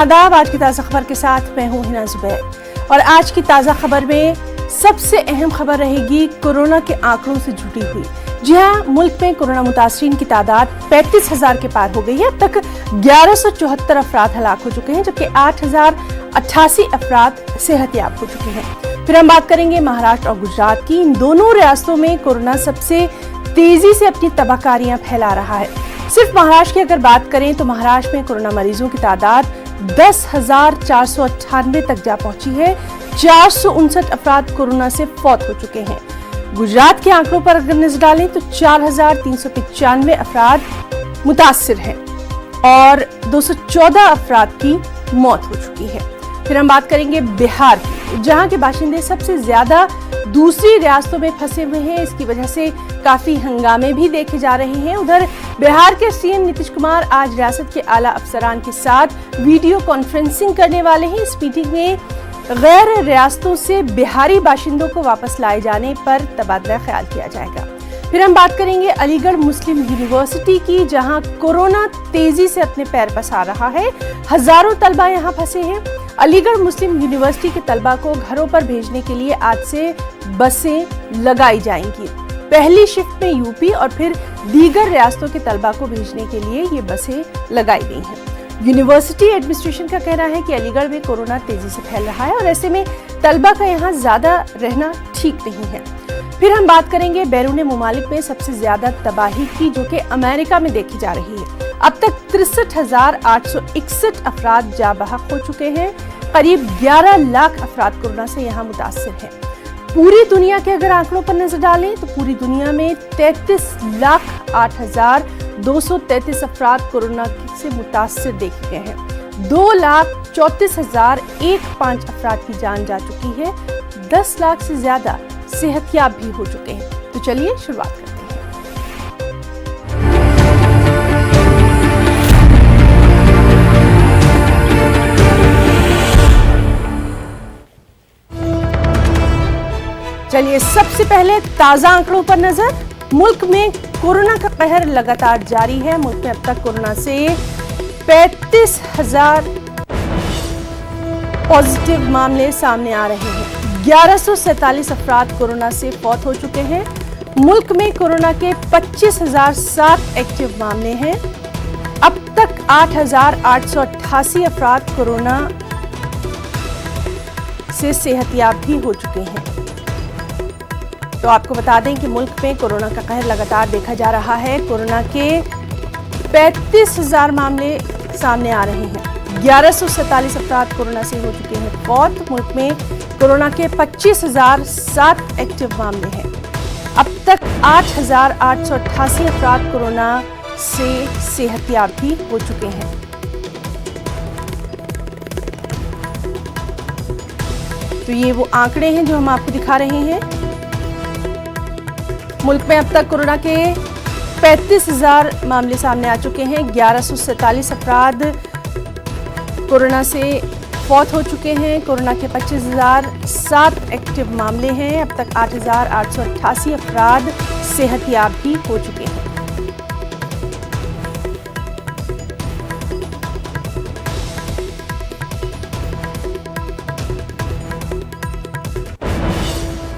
आदाब। आज की ताज़ा खबर के साथ मैं हूं हिना जुबैर और आज की ताज़ा खबर में सबसे अहम खबर रहेगी कोरोना के आंकड़ों से जुड़ी हुई। जी हां, मुल्क में कोरोना मुतासरीन की तादाद 35,000 के पार हो गई है। अब तक 1174 अफराद हलाक हो चुके हैं, जबकि 8,088 अफराद सेहतयाब हो चुके हैं। फिर हम बात करेंगे महाराष्ट्र और गुजरात की। इन दोनों रियासतों में कोरोना सबसे तेजी से अपनी तबाहकारियां फैला रहा है। सिर्फ महाराष्ट्र की अगर बात करें तो महाराष्ट्र में कोरोना मरीजों की तादाद 10,498 तक जा पहुंची है। 459 अफराद कोरोना से फौत हो चुके हैं। गुजरात के आंकड़ों पर अगर नजर डालें तो 4,395 अफराद मुतासिर हैं और 214 अफराद की मौत हो चुकी है। फिर हम बात करेंगे बिहार की, जहां के बाशिंदे सबसे ज्यादा दूसरी रियासतों में फंसे हुए हैं। इसकी वजह से काफी हंगामे भी देखे जा रहे हैं। उधर बिहार के सीएम नीतीश कुमार आज रियासत के आला अफसरान के साथ वीडियो कॉन्फ्रेंसिंग करने वाले हैं। इस मीटिंग में गैर रियासतों से बिहारी बाशिंदों को वापस लाए जाने पर तबादला ख्याल किया जाएगा। फिर हम बात करेंगे अलीगढ़ मुस्लिम यूनिवर्सिटी की, जहां कोरोना तेजी से अपने पैर पसार रहा है। हजारों तलबा यहां फंसे हैं। अलीगढ़ मुस्लिम यूनिवर्सिटी के तलबा को घरों पर भेजने के लिए आज से बसें लगाई जाएंगी। पहली शिफ्ट में यूपी और फिर दीगर रियासतों के तलबा को भेजने के लिए ये बसें लगाई गई हैं। यूनिवर्सिटी एडमिनिस्ट्रेशन का कहना है कि अलीगढ़ में कोरोना तेजी से फैल रहा है और ऐसे में तलबा का यहाँ ज्यादा रहना ठीक नहीं है। फिर हम बात करेंगे बैरून मुमालिक में सबसे ज्यादा तबाही की, जो कि अमेरिका में देखी जा रही है। अब तक 63,861 अफराद जा बहक हो चुके हैं। करीब 11 लाख अफराद कोरोना से यहाँ मुतासिर हैं। पूरी दुनिया के अगर आंकड़ों पर नजर डालें तो पूरी दुनिया में 33,08,233 अफराद कोरोना से मुतासिर देखे गए हैं। 2,34,015 अफराद की जान जा चुकी है। 10 लाख से ज्यादा सेहतयाब भी हो चुके हैं। तो चलिए शुरुआत करते हैं। चलिए सबसे पहले ताजा आंकड़ों पर नजर। मुल्क में कोरोना का कहर लगातार जारी है। मुल्क में अब तक कोरोना से 35,000 पॉजिटिव मामले सामने आ रहे हैं। 1147 अफराद कोरोना से फौत हो चुके हैं। मुल्क में कोरोना के 25,007 एक्टिव मामले हैं। अब तक 8,888 अफराद कोरोना से सेहतयाब भी हो चुके हैं। तो आपको बता दें कि मुल्क में कोरोना का कहर लगातार देखा जा रहा है। कोरोना के 35,000 मामले सामने आ रहे हैं। 1147 अफराद कोरोना से हो चुके हैं फौत। मुल्क में कोरोना के 25,007 एक्टिव मामले हैं। अब तक 8,888 अफराद कोरोना से सेहतयाब भी हो चुके हैं। तो ये वो आंकड़े हैं जो हम आपको दिखा रहे हैं। मुल्क में अब तक कोरोना के 35,000 मामले सामने आ चुके हैं। 1147 अफराद कोरोना से फौत हो चुके हैं। कोरोना के 25,007 एक्टिव मामले हैं। अब तक 8,888 अफराद सेहतयाब भी हो चुके हैं।